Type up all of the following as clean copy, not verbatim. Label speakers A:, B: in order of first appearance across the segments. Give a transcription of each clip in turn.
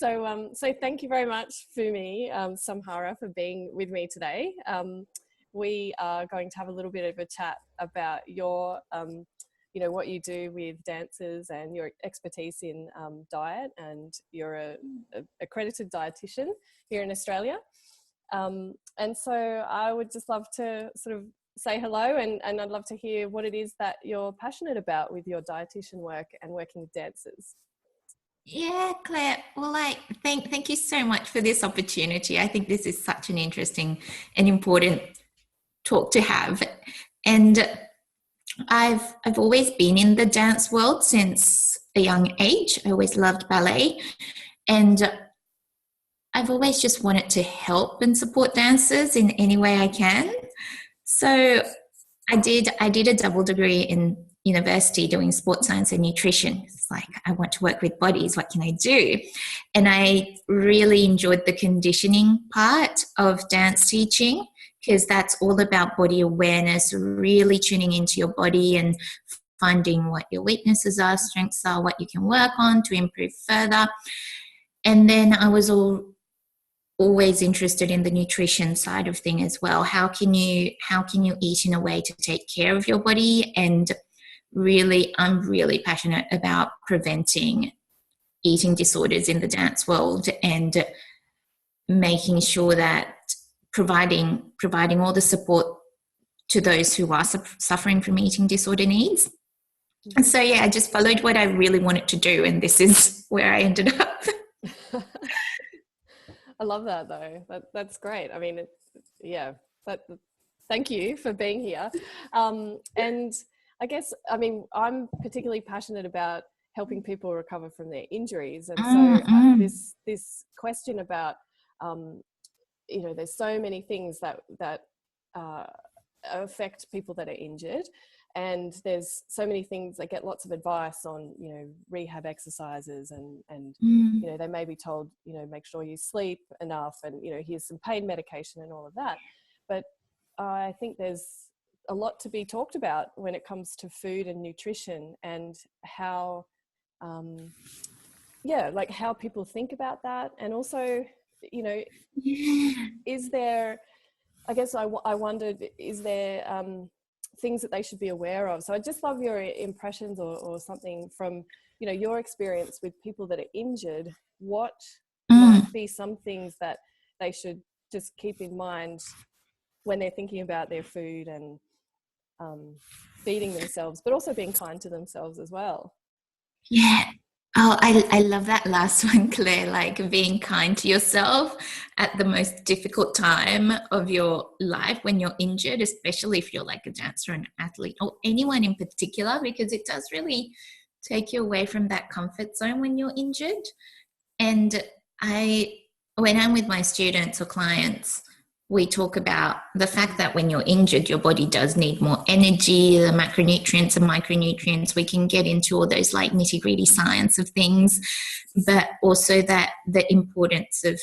A: So thank you very much, Fumi Somehara, for being with me today. We are going to have a little bit of a chat about your, what you do with dancers and your expertise in diet, and you're a accredited dietitian here in Australia. And so I would just love to sort of say hello, and I'd love to hear what it is that you're passionate about with your dietitian work and working with dancers.
B: Yeah, Claire. Well, thank you so much for this opportunity. I think this is such an interesting and important talk to have. And I've always been in the dance world since a young age. I always loved ballet, and I've always just wanted to help and support dancers in any way I can. So I did a double degree in university doing sports science and nutrition. It's like, I want to work with bodies. What can I do? And I really enjoyed the conditioning part of dance teaching, because that's all about body awareness, really tuning into your body and finding what your weaknesses are, strengths are, what you can work on to improve further. And then I was always interested in the nutrition side of thing as well. How can you eat in a way to take care of your body? And really, I'm really passionate about preventing eating disorders in the dance world, and making sure that providing all the support to those who are suffering from eating disorder needs. And so, yeah, I just followed what I really wanted to do, and this is where I ended up.
A: I love that, though. That's great. I mean, thank you for being here. And I guess, I mean, I'm particularly passionate about helping people recover from their injuries. And so this question about, there's so many things that affect people that are injured. And there's so many things. They get lots of advice on, rehab exercises, and they may be told, make sure you sleep enough, and, here's some pain medication and all of that. But I think there's a lot to be talked about when it comes to food and nutrition, and how, how people think about that. And also, is there, I guess I wondered, is there things that they should be aware of? So I'd just love your impressions or something from, your experience with people that are injured. What might be some things that they should just keep in mind when they're thinking about their food and feeding themselves, but also being kind to themselves as well?
B: Yeah. Oh, I love that last one, Claire, like being kind to yourself at the most difficult time of your life when you're injured, especially if you're like a dancer, an athlete, or anyone in particular, because it does really take you away from that comfort zone when you're injured. And when I'm with my students or clients, we talk about the fact that when you're injured, your body does need more energy, the macronutrients and micronutrients. We can get into all those like nitty-gritty science of things, but also that the importance of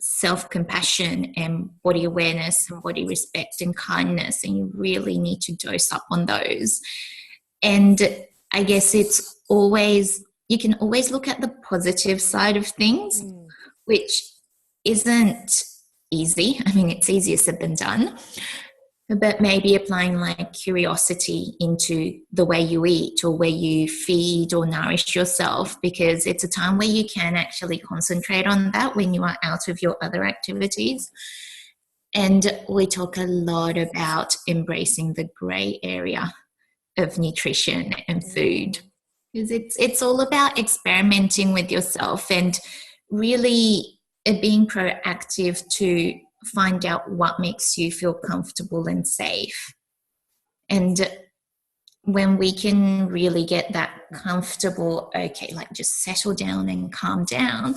B: self-compassion and body awareness and body respect and kindness, and you really need to dose up on those. And I guess you can always look at the positive side of things, which isn't easy. I mean, it's easier said than done, but maybe applying like curiosity into the way you eat or where you feed or nourish yourself, because it's a time where you can actually concentrate on that when you are out of your other activities. And we talk a lot about embracing the gray area of nutrition and food, because it's all about experimenting with yourself and really being proactive to find out what makes you feel comfortable and safe. And when we can really get that comfortable, okay, like just settle down and calm down,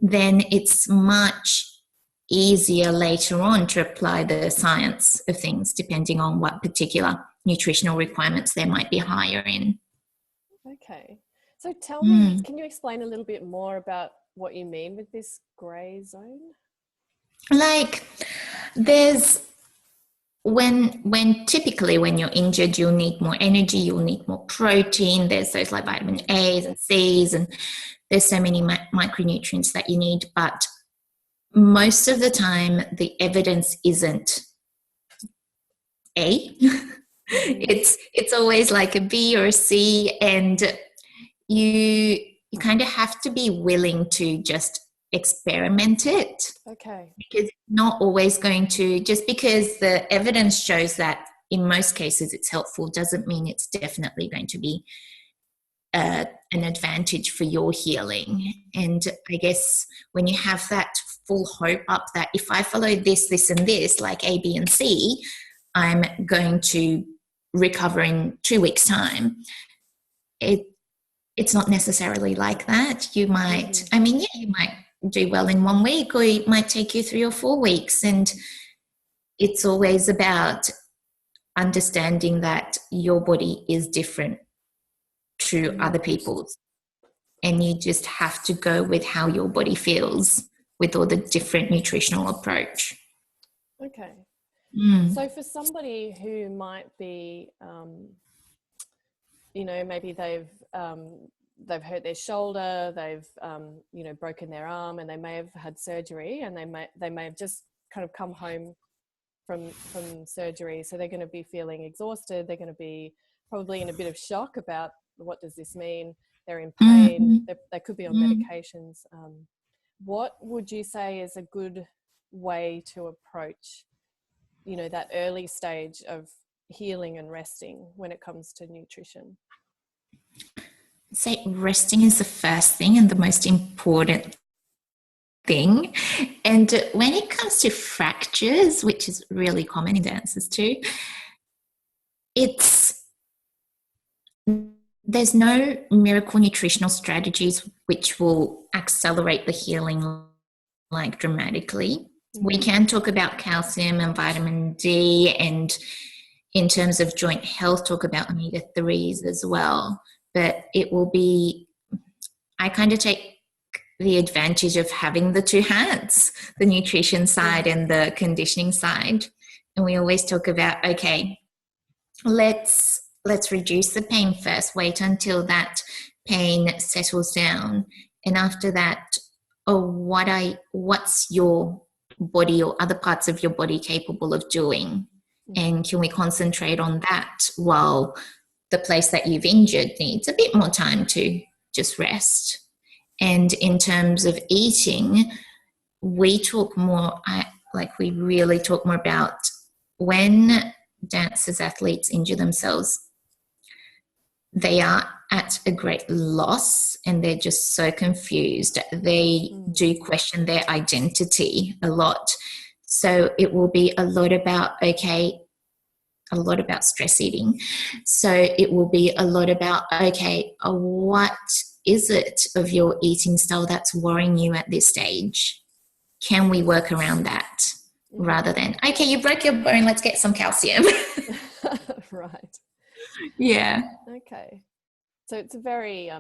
B: then it's much easier later on to apply the science of things, depending on what particular nutritional requirements there might be higher in.
A: Okay. So tell me, can you explain a little bit more about what you mean with this grey zone?
B: Like, there's Typically when you're injured, you'll need more energy, you'll need more protein. There's those like vitamin A's and C's, and there's so many micronutrients that you need. But most of the time, the evidence isn't A. It's always like a B or a C, and you kind of have to be willing to just experiment it.
A: Okay.
B: Because it's not always going to, just because the evidence shows that in most cases it's helpful, doesn't mean it's definitely going to be an advantage for your healing. And I guess when you have that full hope up that if I follow this, this, and this, like A, B, and C, I'm going to recover in 2 weeks' time. It's not necessarily like that. You might, you might do well in 1 week, or it might take you 3 or 4 weeks. And it's always about understanding that your body is different to other people's. And you just have to go with how your body feels with all the different nutritional approach.
A: Okay. So for somebody who might be, maybe they've hurt their shoulder, they've, broken their arm, and they may have had surgery, and they may have just kind of come home from surgery. So they're going to be feeling exhausted. They're going to be probably in a bit of shock about, what does this mean? They're in pain. They could be on medications. What would you say is a good way to approach, that early stage of healing and resting when it comes to nutrition?
B: Say resting is the first thing and the most important thing. And when it comes to fractures, which is really common in dancers too, there's no miracle nutritional strategies which will accelerate the healing like dramatically. We can talk about calcium and vitamin D, and in terms of joint health, talk about omega-3s as well. But it will be, I kind of take the advantage of having the two hats, the nutrition side and the conditioning side. And we always talk about, okay, let's reduce the pain first, wait until that pain settles down. And after that, what's your body or other parts of your body capable of doing? And can we concentrate on that while the place that you've injured needs a bit more time to just rest? And in terms of eating, we talk more, we really talk more about when dancers, athletes injure themselves, they are at a great loss and they're just so confused. They do question their identity a lot. So it will be a lot about stress eating. So it will be a lot about, what is it of your eating style that's worrying you at this stage? Can we work around that? Rather than, you broke your bone, let's get some calcium.
A: Right.
B: Yeah.
A: Okay. So it's a very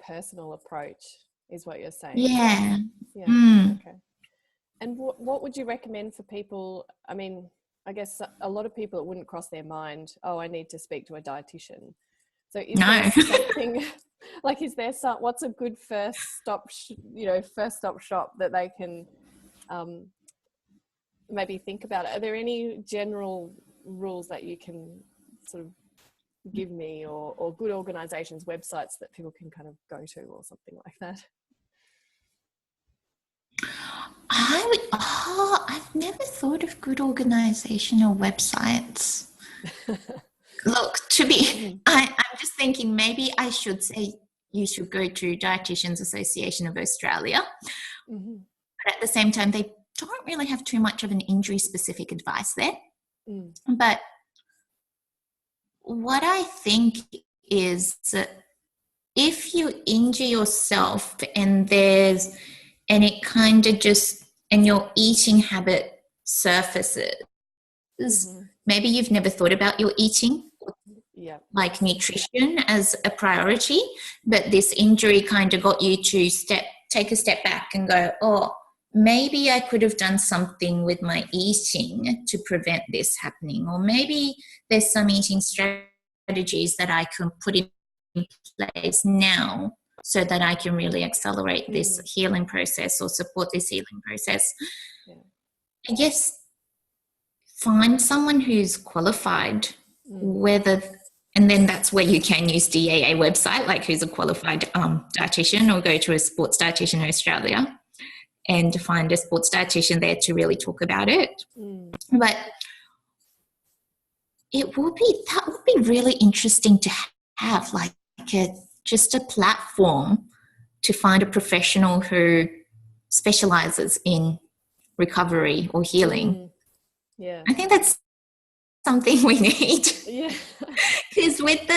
A: personal approach, is what you're saying.
B: Yeah.
A: Yeah. Okay. And what would you recommend for people? I mean, I guess a lot of people, it wouldn't cross their mind, I need to speak to a dietitian. So is there something what's a good first stop shop that they can maybe think about? Are there any general rules that you can sort of give me, or good organizations, websites that people can kind of go to, or something like that?
B: I've never thought of good organizational websites. Look, I'm just thinking maybe I should say you should go to Dietitians Association of Australia. But at the same time, they don't really have too much of an injury-specific advice there. But what I think is that if you injure yourself and it kind of and your eating habit surfaces, maybe you've never thought about your eating, like nutrition as a priority, but this injury kind of got you to take a step back and go, maybe I could have done something with my eating to prevent this happening, or maybe there's some eating strategies that I can put in place now so that I can really accelerate this healing process or support this healing process.
A: Yeah.
B: I guess find someone who's qualified, whether, and then that's where you can use DAA website, like who's a qualified dietitian, or go to a sports dietitian in Australia and find a sports dietitian there to really talk about it. But that would be really interesting to have, like just a platform to find a professional who specializes in recovery or healing.
A: Yeah.
B: I think that's something we need.
A: Yeah.
B: Because with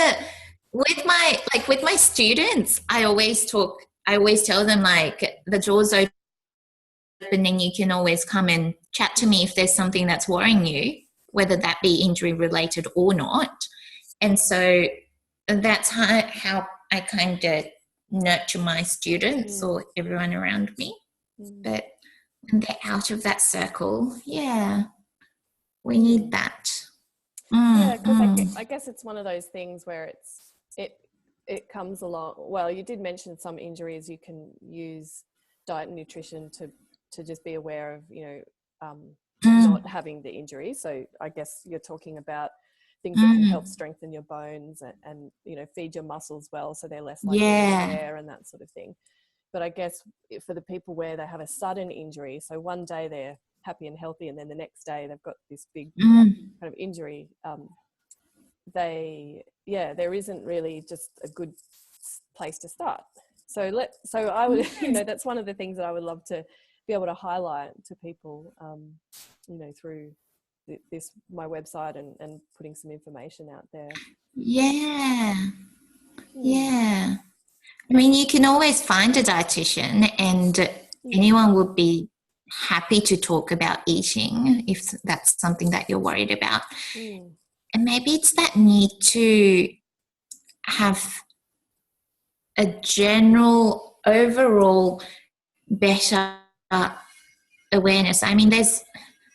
B: my students, I always tell them, like, the door's open and you can always come and chat to me if there's something that's worrying you, whether that be injury related or not. And so that's how I kind of nurture my students or everyone around me. But when they're out of that circle, we need that.
A: Yeah, because I guess it's one of those things where it comes along. Well, you did mention some injuries you can use diet and nutrition to just be aware of, not having the injury. So I guess you're talking about things that can help strengthen your bones and feed your muscles well, so they're less likely to tear and that sort of thing. But I guess for the people where they have a sudden injury, so one day they're happy and healthy and then the next day they've got this big kind of injury, there isn't really just a good place to start. So I would, that's one of the things that I would love to be able to highlight to people, through my website and putting some information out there.
B: Yeah. I mean, you can always find a dietitian, and anyone would be happy to talk about eating if that's something that you're worried about. And maybe it's that need to have a general overall better awareness. I mean,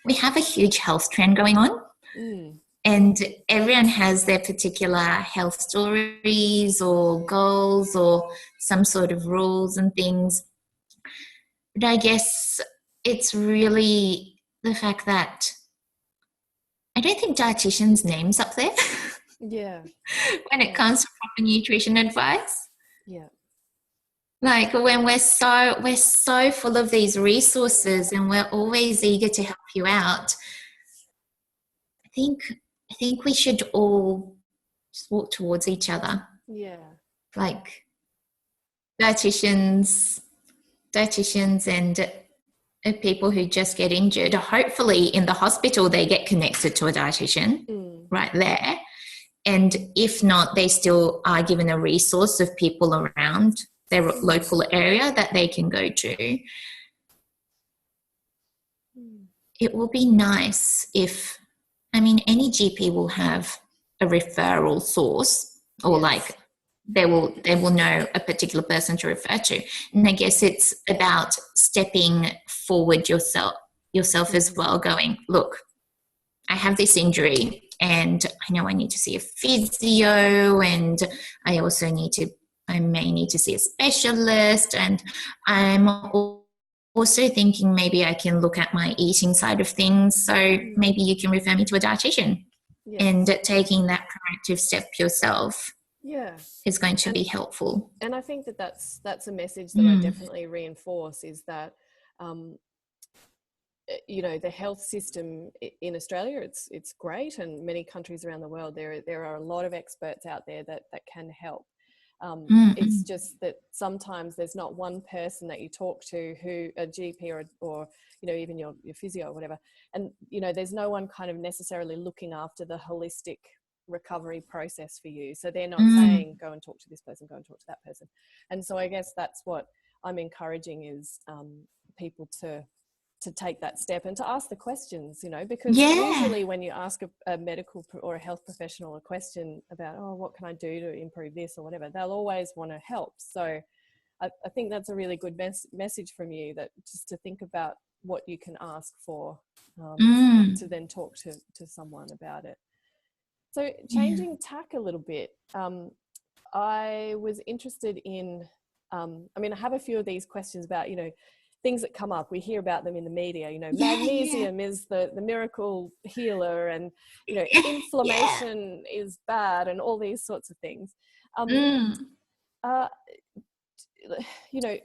B: we have a huge health trend going on, and everyone has their particular health stories or goals or some sort of rules and things. But I guess it's really the fact that I don't think dietitians' names up there. When it comes to proper nutrition advice. Like, when we're so full of these resources and we're always eager to help you out, I think we should all just walk towards each other. Like dietitians and people who just get injured, hopefully in the hospital they get connected to a dietitian right there. And if not, they still are given a resource of people around their local area that they can go to. It will be nice if, any GP will have a referral source, or like they will know a particular person to refer to. And I guess it's about stepping forward yourself as well, going, look, I have this injury and I know I need to see a physio, and I may need to see a specialist, and I'm also thinking maybe I can look at my eating side of things, so maybe you can refer me to a dietitian. And taking that proactive step yourself is going to be helpful.
A: And I think that's a message that I definitely reinforce, is that the health system in Australia, it's great, and many countries around the world there are a lot of experts out there that can help. It's just that sometimes there's not one person that you talk to, who a GP or even your physio or whatever, and there's no one kind of necessarily looking after the holistic recovery process for you. So they're not saying go and talk to this person, go and talk to that person. And so I guess that's what I'm encouraging, is people to take that step and to ask the questions, because usually when you ask a medical or a health professional a question about, what can I do to improve this or whatever, they'll always want to help. So I think that's a really good message from you, that just to think about what you can ask for, to then talk to someone about it. So changing tack a little bit, I was interested in, I mean, I have a few of these questions about, you know, things that come up. We hear about them in the media, you know, magnesium is the miracle healer, and, you know, inflammation is bad, and all these sorts of things. You know,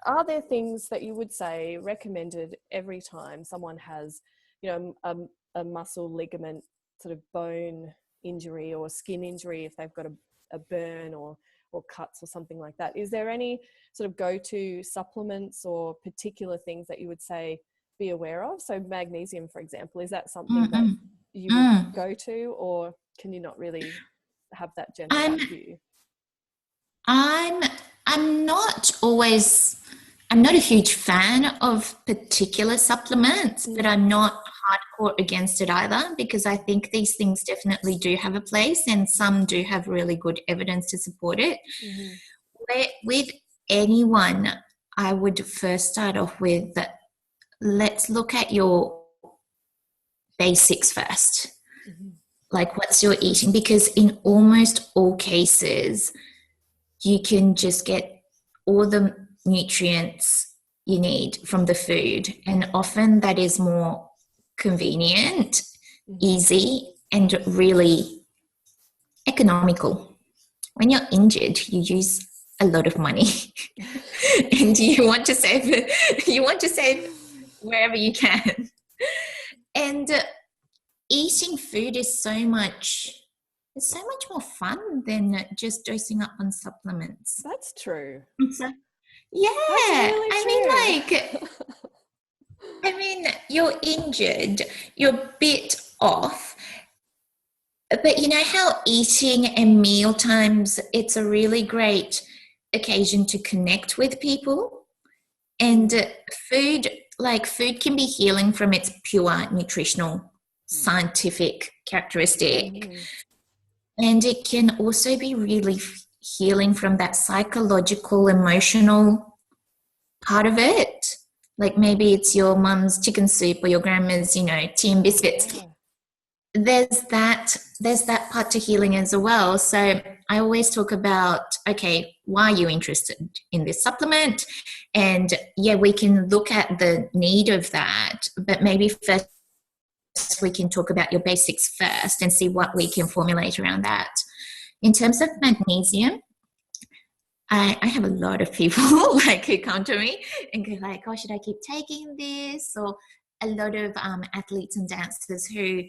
A: are there things that you would say recommended every time someone has, you know, a muscle, ligament, sort of bone injury or skin injury, if they've got a burn or cuts or something like that? Is there any sort of go-to supplements or particular things that you would say be aware of? So magnesium, for example, is that something that you would go to, or can you not really have that general view?
B: I'm not a huge fan of particular supplements, but I'm not hardcore against it either, because I think these things definitely do have a place, and some do have really good evidence to support it. With anyone, I would first start off with, let's look at your basics first. Like, what's your eating? Because in almost all cases, you can just get all the nutrients you need from the food, and often that is more convenient, easy, and really economical. When you're injured, you use a lot of money and you want to save wherever you can. And eating food is so much more fun than just dosing up on supplements.
A: That's true.
B: So, yeah. That's really true. I mean, you're injured, you're a bit off, but you know how eating and meal times, it's a really great occasion to connect with people. And food can be healing from its pure nutritional, scientific characteristic. And it can also be really healing from that psychological, emotional part of it. Like maybe it's your mum's chicken soup or your grandma's, you know, tea and biscuits. There's that part to healing as well. So I always talk about, okay, why are you interested in this supplement? And yeah, we can look at the need of that, but maybe first we can talk about your basics first and see what we can formulate around that. In terms of magnesium, I have a lot of people who come to me and go like, oh, should I keep taking this? Or a lot of athletes and dancers who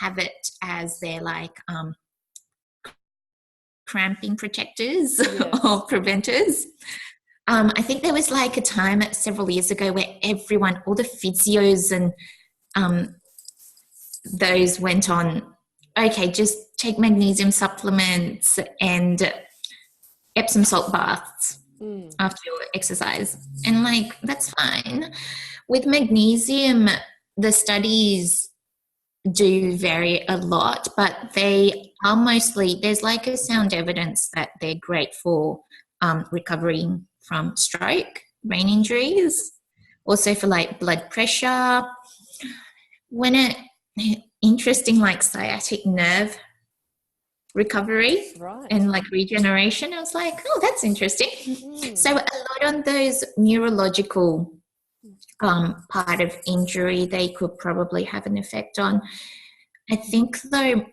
B: have it as their cramping protectors or preventers. I think there was a time several years ago where all the physios and those went on, okay, just take magnesium supplements and Epsom salt baths after your exercise. And that's fine. With magnesium, the studies do vary a lot, but they are mostly, there's a sound evidence that they're great for recovering from stroke, brain injuries, also for blood pressure. Interesting sciatic nerve recovery and regeneration. I was like, oh, that's interesting. So a lot on those neurological part of injury, they could probably have an effect on. I think though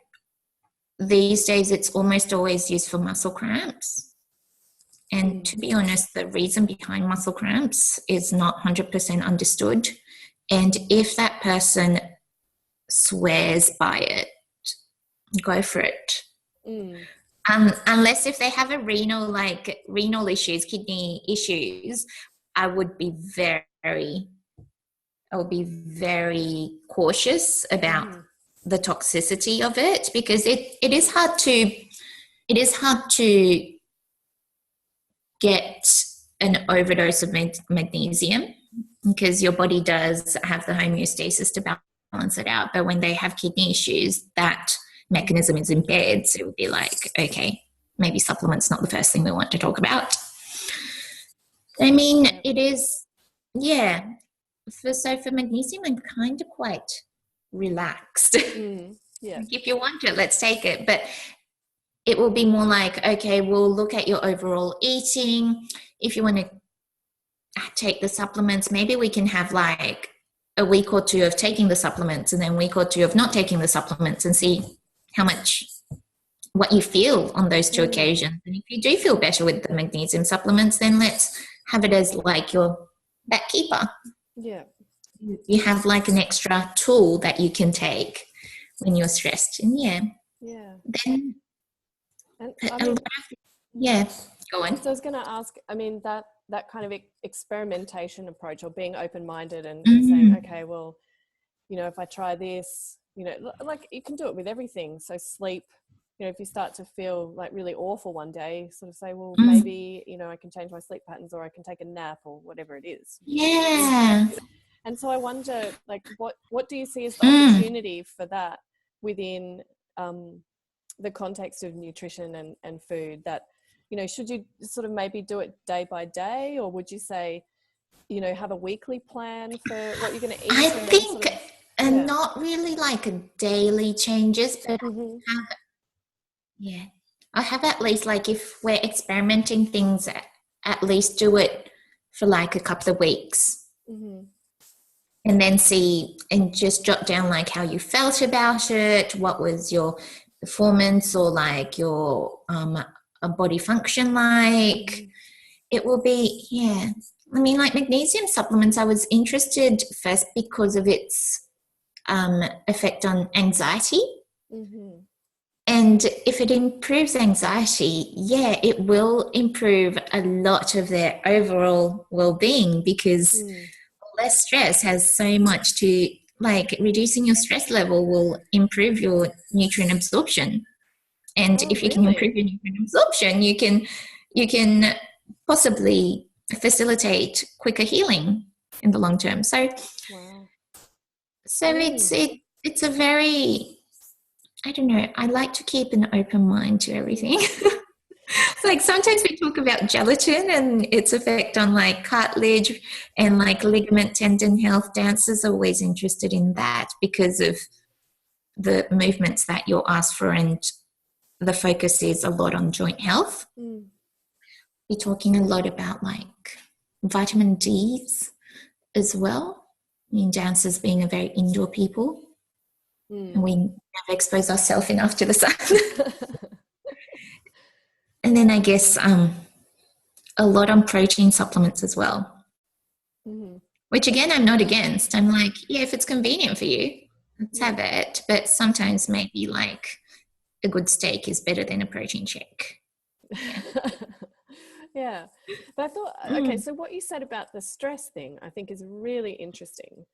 B: these days it's almost always used for muscle cramps. And to be honest, the reason behind muscle cramps is not 100% understood. And if that person swears by it, go for it. Unless if they have a renal issues, kidney issues, I would be very cautious about the toxicity of it, because it is hard to get an overdose of magnesium, because your body does have the homeostasis to balance it out. But when they have kidney issues, that mechanism is impaired. So it would be okay, maybe supplements not the first thing we want to talk about. I mean, it is, yeah. For magnesium, I'm kind of quite relaxed.
A: Yeah.
B: Like, if you want it, let's take it. But it will be more like, okay, we'll look at your overall eating. If you want to take the supplements, maybe we can have like a week or two of taking the supplements and then a week or two of not taking the supplements and see what you feel on those two occasions. And if you do feel better with the magnesium supplements, then let's have it as like your back keeper.
A: Yeah.
B: You have like an extra tool that you can take when you're stressed. And then
A: And
B: go on.
A: So I was going to ask, I mean, that kind of experimentation approach, or being open-minded and saying, okay, well, you know, if I try this, you know, like you can do it with everything. So sleep, you know, if you start to feel like really awful one day, sort of say, well, maybe, you know, I can change my sleep patterns, or I can take a nap, or whatever it is.
B: Yeah.
A: And so I wonder, like, what do you see as the opportunity for that within the context of nutrition and food? That, you know, should you sort of maybe do it day by day, or would you say, you know, have a weekly plan for what you're going to eat?
B: I think not really like a daily changes, but I have at least, like, if we're experimenting things, at least do it for like a couple of weeks. And then see and just jot down like how you felt about it, what was your performance or like your body function like. It will be, I mean, like magnesium supplements, I was interested first because of its effect on anxiety. And if it improves anxiety, it will improve a lot of their overall well-being, because less stress has so much to, like, reducing your stress level will improve your nutrient absorption. And if you can improve your nutrient absorption, you can possibly facilitate quicker healing in the long term. So it's a very, I don't know, I like to keep an open mind to everything. Like sometimes we talk about gelatin and its effect on like cartilage and like ligament tendon health. Dancers are always interested in that because of the movements that you're asked for, and the focus is a lot on joint health. We're talking a lot about like vitamin D's as well. I mean, dancers being a very indoor people, and we never expose ourselves enough to the sun. And then I guess a lot on protein supplements as well, which again, I'm not against. I'm like, if it's convenient for you, let's have it. But sometimes maybe like a good steak is better than a protein shake.
A: Yeah. But I thought, okay, so what you said about the stress thing, I think is really interesting,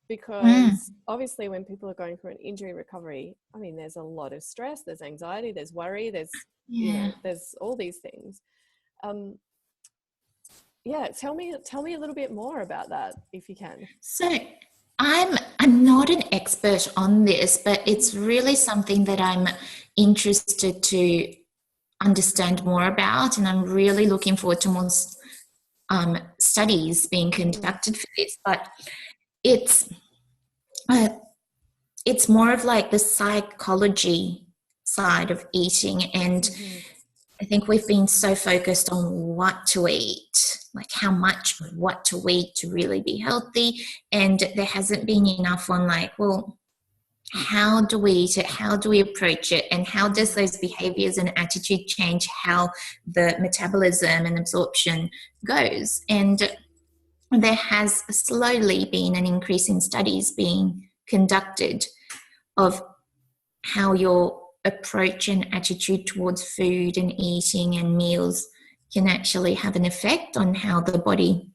A: because obviously when people are going through an injury recovery, I mean, there's a lot of stress, there's anxiety, there's worry, there's, you know, there's all these things. Tell me a little bit more about that, if you can.
B: So I'm not an expert on this, but it's really something that I'm interested to understand more about, and I'm really looking forward to more studies being conducted for this. But it's more of like the psychology side of eating, and I think we've been so focused on what to eat, like how much of what to eat to really be healthy, and there hasn't been enough on like, well, how do we eat it, how do we approach it, and how does those behaviors and attitude change how the metabolism and absorption goes. And there has slowly been an increase in studies being conducted of how your approach and attitude towards food and eating and meals can actually have an effect on how the body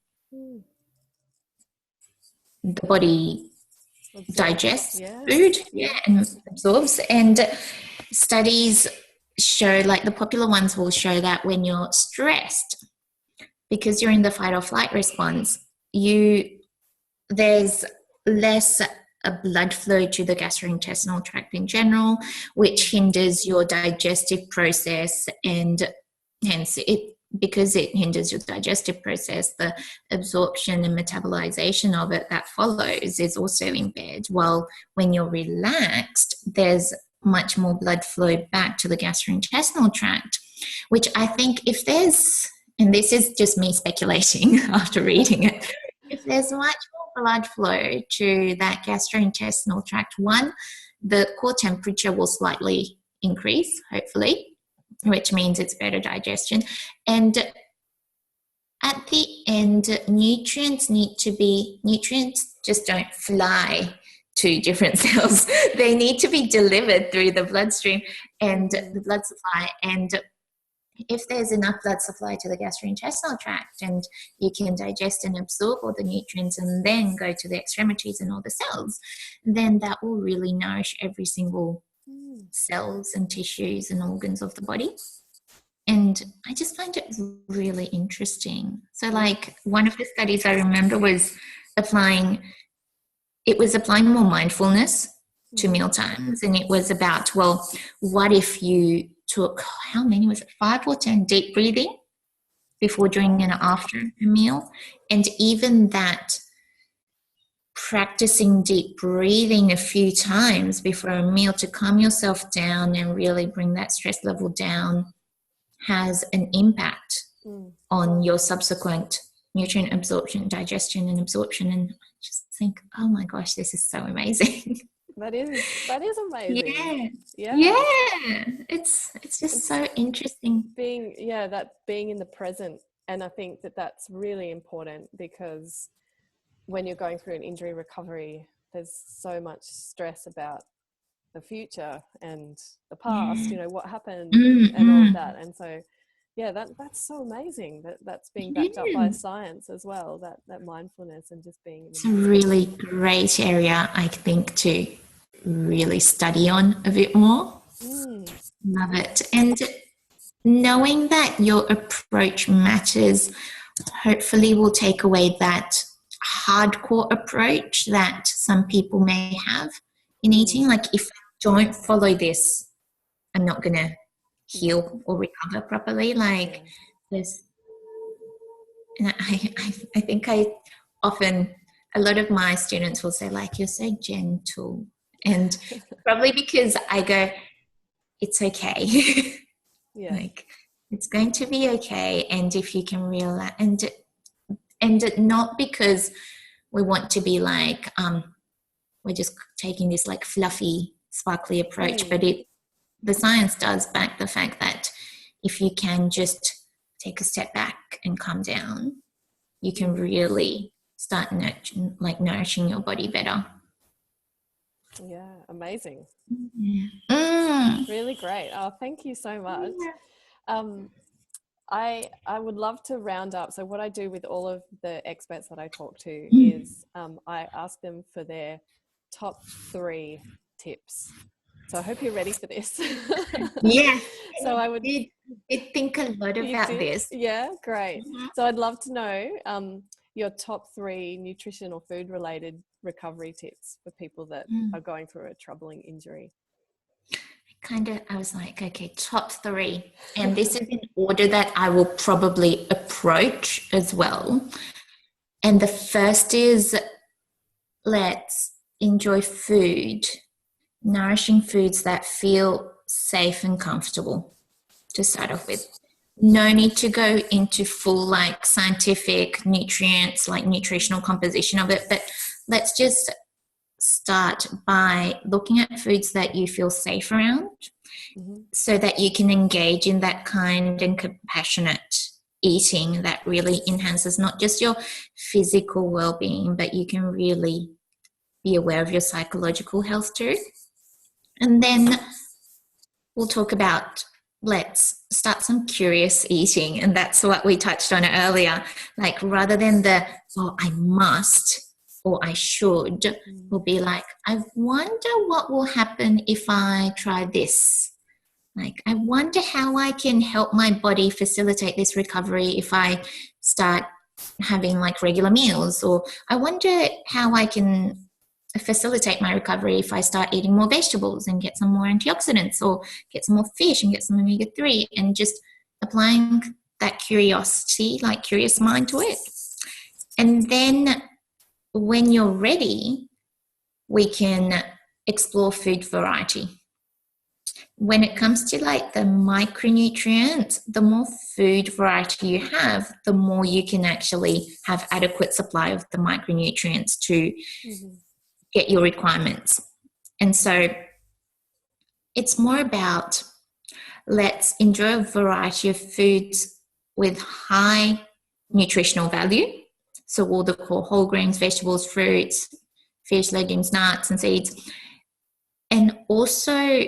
B: digests food and absorbs. And studies show, like the popular ones will show, that when you're stressed, because you're in the fight or flight response, there's less a blood flow to the gastrointestinal tract in general, which hinders your digestive process, and hence because it hinders your digestive process, the absorption and metabolization of it that follows is also impaired. While when you're relaxed, there's much more blood flow back to the gastrointestinal tract, which I think if there's, and this is just me speculating after reading it, if there's much more blood flow to that gastrointestinal tract, one, the core temperature will slightly increase, hopefully, which means it's better digestion. And at the end, nutrients just don't fly to different cells. They need to be delivered through the bloodstream and the blood supply. And if there's enough blood supply to the gastrointestinal tract and you can digest and absorb all the nutrients and then go to the extremities and all the cells, then that will really nourish every single cells and tissues and organs of the body. And I just find it really interesting. So like one of the studies I remember was applying more mindfulness to meal times. And it was about, well, what if you took, how many was it, 5 or 10 deep breathing before, during, and after a meal? And even that, practicing deep breathing a few times before a meal to calm yourself down and really bring that stress level down has an impact on your subsequent nutrient absorption, digestion and absorption. And I just think, oh my gosh, this is so amazing.
A: That is amazing.
B: Yeah. It's just so interesting.
A: Being in the present. And I think that that's really important, because when you're going through an injury recovery, there's so much stress about the future and the past, what happened and all of that. And so, that's so amazing that's being backed up by science as well, that mindfulness and just being.
B: It's a really great area, I think, to really study on a bit more. Love it. And knowing that your approach matters hopefully will take away that hardcore approach that some people may have in eating. Like, if I don't follow this, I'm not going to heal or recover properly. Like, there's, and I think a lot of my students will say, like, you're so gentle. And probably because I go, it's okay. Like, it's going to be okay. And if you can realize, and not because we want to be like, we're just taking this like fluffy, sparkly approach, but the science does back the fact that if you can just take a step back and calm down, you can really start nourishing your body better.
A: Yeah, amazing.
B: Mm.
A: Really great. Oh, thank you so much. I would love to round up. So what I do with all of the experts that I talk to is I ask them for their top 3 tips. So I hope you're ready for this.
B: Yeah.
A: So I would
B: think a lot about this.
A: Yeah, great. So I'd love to know your top 3 nutrition or food related recovery tips for people that are going through a troubling injury.
B: I was like, okay, top 3. And this is in order that I will probably approach as well. And the first is, let's enjoy food, nourishing foods that feel safe and comfortable to start off with. No need to go into full like scientific nutrients, like nutritional composition of it, but let's just start by looking at foods that you feel safe around, so that you can engage in that kind and compassionate eating that really enhances not just your physical well-being, but you can really be aware of your psychological health too. And then we'll talk about, let's start some curious eating. And that's what we touched on earlier. Like, rather than I must or I should, will be like, I wonder what will happen if I try this. Like, I wonder how I can help my body facilitate this recovery if I start having like regular meals. Or I wonder how I can facilitate my recovery if I start eating more vegetables and get some more antioxidants, or get some more fish and get some omega-3, and just applying that curiosity, like curious mind to it. And then when you're ready, we can explore food variety. When it comes to like the micronutrients, the more food variety you have, the more you can actually have adequate supply of the micronutrients to get your requirements. And so it's more about, let's enjoy a variety of foods with high nutritional value. So all the core whole grains, vegetables, fruits, fish, legumes, nuts, and seeds. And also,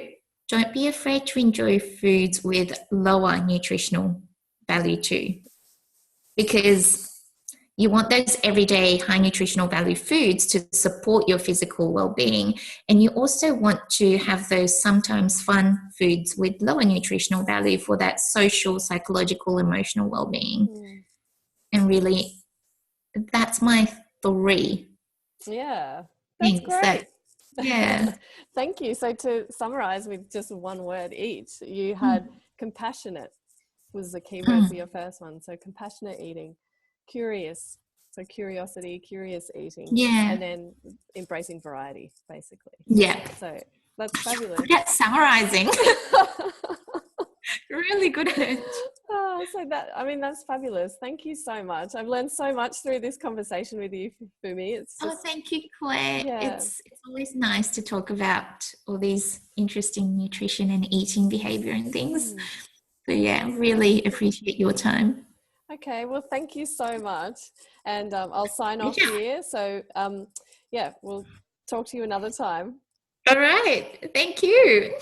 B: don't be afraid to enjoy foods with lower nutritional value too, because you want those everyday high nutritional value foods to support your physical well-being. And you also want to have those sometimes fun foods with lower nutritional value for that social, psychological, emotional well-being. And really, that's my 3
A: Yeah, that's
B: things
A: great.
B: Yeah.
A: Thank you. So to summarize with just one word each, you had compassionate was the key word for your first one. So compassionate eating, curious, so curiosity, curious eating, and then embracing variety, basically.
B: Yeah.
A: So that's fabulous.
B: Good at summarizing. Really good at it.
A: Oh, so that's fabulous. Thank you so much. I've learned so much through this conversation with you, Fumi. It's just,
B: thank you, Claire.
A: Yeah.
B: It's always nice to talk about all these interesting nutrition and eating behavior and things. So yeah, really appreciate your time.
A: Okay, well, thank you so much. And I'll sign off here. So we'll talk to you another time.
B: All right. Thank you.